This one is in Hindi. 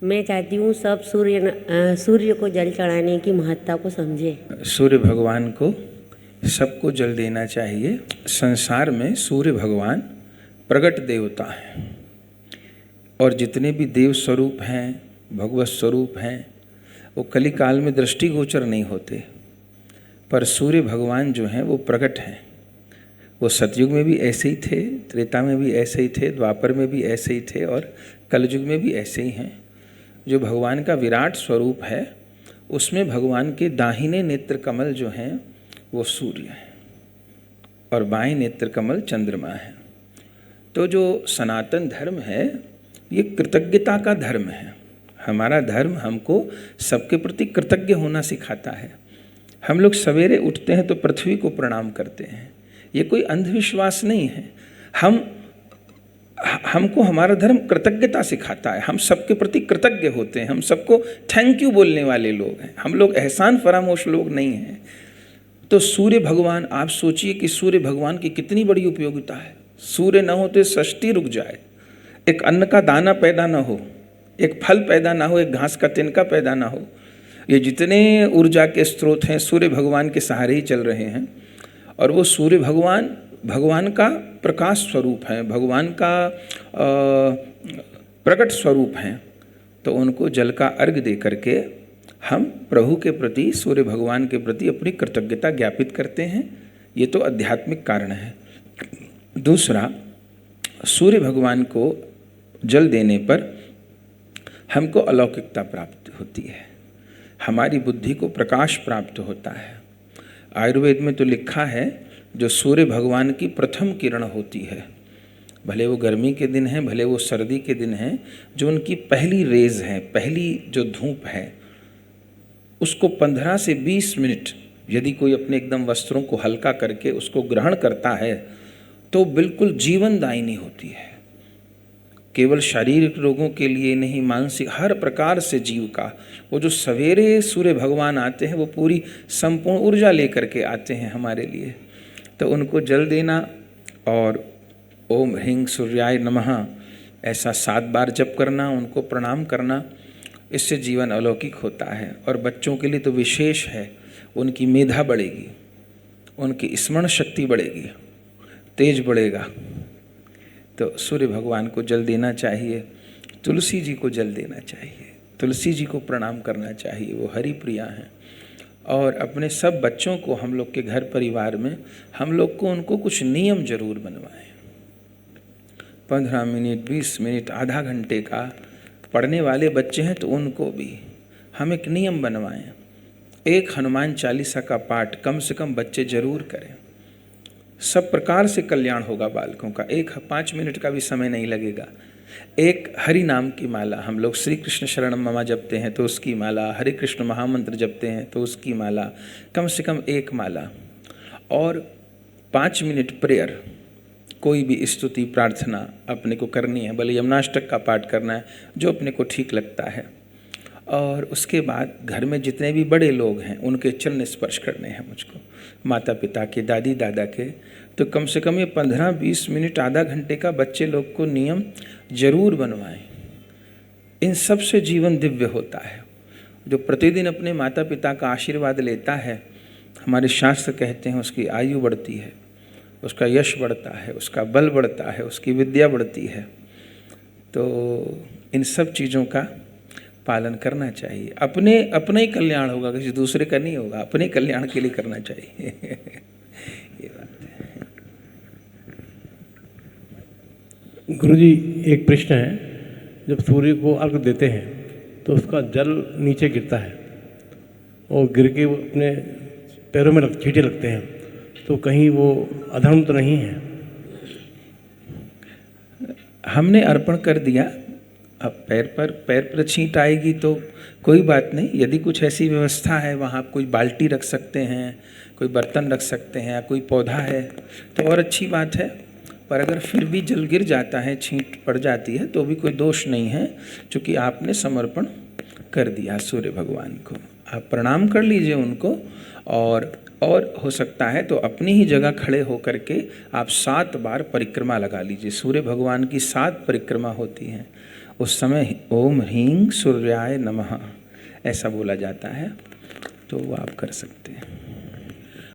मैं चाहती हूँ सब सूर्य को जल चढ़ाने की महत्ता को समझे। सूर्य भगवान को सबको जल देना चाहिए। संसार में सूर्य भगवान प्रगट देवता हैं और जितने भी देव स्वरूप हैं, भगवत स्वरूप हैं, वो कलिकाल में दृष्टिगोचर नहीं होते, पर सूर्य भगवान जो हैं वो प्रकट हैं। वो सतयुग में भी ऐसे ही थे, त्रेता में भी ऐसे ही थे, द्वापर में भी ऐसे ही थे और कलयुग में भी ऐसे ही हैं। जो भगवान का विराट स्वरूप है उसमें भगवान के दाहिने नेत्र कमल जो हैं वो सूर्य है और बाएं नेत्र कमल चंद्रमा है। तो जो सनातन धर्म है ये कृतज्ञता का धर्म है। हमारा धर्म हमको सबके प्रति कृतज्ञ होना सिखाता है। हम लोग सवेरे उठते हैं तो पृथ्वी को प्रणाम करते हैं, ये कोई अंधविश्वास नहीं है। हमको हमारा धर्म कृतज्ञता सिखाता है। हम सबके प्रति कृतज्ञ होते हैं, हम सबको थैंक यू बोलने वाले लोग हैं। हम लोग एहसान फरामोश लोग नहीं हैं। तो सूर्य भगवान, आप सोचिए कि सूर्य भगवान की कितनी बड़ी उपयोगिता है। सूर्य न हो तो सृष्टि रुक जाए, एक अन्न का दाना पैदा ना हो, एक फल पैदा ना हो, एक घास का तिनका पैदा ना हो। ये जितने ऊर्जा के स्रोत हैं सूर्य भगवान के सहारे ही चल रहे हैं। और वो सूर्य भगवान का प्रकाश स्वरूप हैं, भगवान का प्रकट स्वरूप हैं। तो उनको जल का अर्घ्य दे करके हम प्रभु के प्रति, सूर्य भगवान के प्रति अपनी कृतज्ञता ज्ञापित करते हैं। ये तो आध्यात्मिक कारण है। दूसरा, सूर्य भगवान को जल देने पर हमको अलौकिकता प्राप्त होती है, हमारी बुद्धि को प्रकाश प्राप्त होता है। आयुर्वेद में तो लिखा है जो सूर्य भगवान की प्रथम किरण होती है, भले वो गर्मी के दिन है भले वो सर्दी के दिन है, जो उनकी पहली रेज है, पहली जो धूप है, उसको 15 से 20 मिनट यदि कोई अपने एकदम वस्त्रों को हल्का करके उसको ग्रहण करता है तो बिल्कुल जीवनदायिनी होती है। केवल शारीरिक रोगों के लिए नहीं, मानसिक हर प्रकार से जीव का। वो जो सवेरे सूर्य भगवान आते हैं वो पूरी संपूर्ण ऊर्जा लेकर के आते हैं हमारे लिए। तो उनको जल देना और ओम ह्रीं सूर्याय नमः ऐसा 7 बार जप करना, उनको प्रणाम करना, इससे जीवन अलौकिक होता है। और बच्चों के लिए तो विशेष है, उनकी मेधा बढ़ेगी, उनकी स्मरण शक्ति बढ़ेगी, तेज बढ़ेगा। तो सूर्य भगवान को जल देना चाहिए, तुलसी जी को जल देना चाहिए, तुलसी जी को प्रणाम करना चाहिए, वो हरि प्रिया हैं। और अपने सब बच्चों को हम लोग के घर परिवार में हम लोग को उनको कुछ नियम जरूर बनवाएं। 15 मिनट, 20 मिनट, आधा घंटे का पढ़ने वाले बच्चे हैं तो उनको भी हम एक नियम बनवाएं। एक हनुमान चालीसा का पाठ कम से कम बच्चे जरूर करें। सब प्रकार से कल्याण होगा बालकों का। 5 मिनट का भी समय नहीं लगेगा। एक हरि नाम की माला, हम लोग श्री कृष्ण शरणम मम जपते हैं तो उसकी माला, हरे कृष्ण महामंत्र जपते हैं तो उसकी माला, कम से कम एक माला। और 5 मिनट प्रेयर, कोई भी स्तुति प्रार्थना अपने को करनी है, भले यमुनाष्टक का पाठ करना है, जो अपने को ठीक लगता है। और उसके बाद घर में जितने भी बड़े लोग हैं उनके चरण स्पर्श करने हैं मुझको, माता पिता के, दादी दादा के। तो कम से कम ये 15-20 मिनट, आधा घंटे का बच्चे लोग को नियम जरूर बनवाएं। इन सब से जीवन दिव्य होता है। जो प्रतिदिन अपने माता पिता का आशीर्वाद लेता है, हमारे शास्त्र कहते हैं उसकी आयु बढ़ती है, उसका यश बढ़ता है, उसका बल बढ़ता है, उसकी विद्या बढ़ती है। तो इन सब चीज़ों का पालन करना चाहिए। अपने ही कल्याण होगा, किसी दूसरे का नहीं होगा, अपने कल्याण के लिए करना चाहिए। ये बात है। गुरुजी, एक प्रश्न है, जब सूर्य को अर्घ देते हैं तो उसका जल नीचे गिरता है और गिर के वो अपने पैरों में छींटे लगते हैं, तो कहीं वो अधर्म तो नहीं है? हमने अर्पण कर दिया, अब पैर पर छींट आएगी तो कोई बात नहीं। यदि कुछ ऐसी व्यवस्था है वहाँ आप कोई बाल्टी रख सकते हैं, कोई बर्तन रख सकते हैं, या कोई पौधा है तो और अच्छी बात है। पर अगर फिर भी जल गिर जाता है, छींट पड़ जाती है, तो भी कोई दोष नहीं है, क्योंकि आपने समर्पण कर दिया सूर्य भगवान को। आप प्रणाम कर लीजिए उनको। और हो सकता है तो अपनी ही जगह खड़े होकर के आप 7 बार परिक्रमा लगा लीजिए। सूर्य भगवान की 7 परिक्रमा होती हैं, उस समय ओम ह्रीं सूर्याय नमः ऐसा बोला जाता है, तो वो आप कर सकते हैं।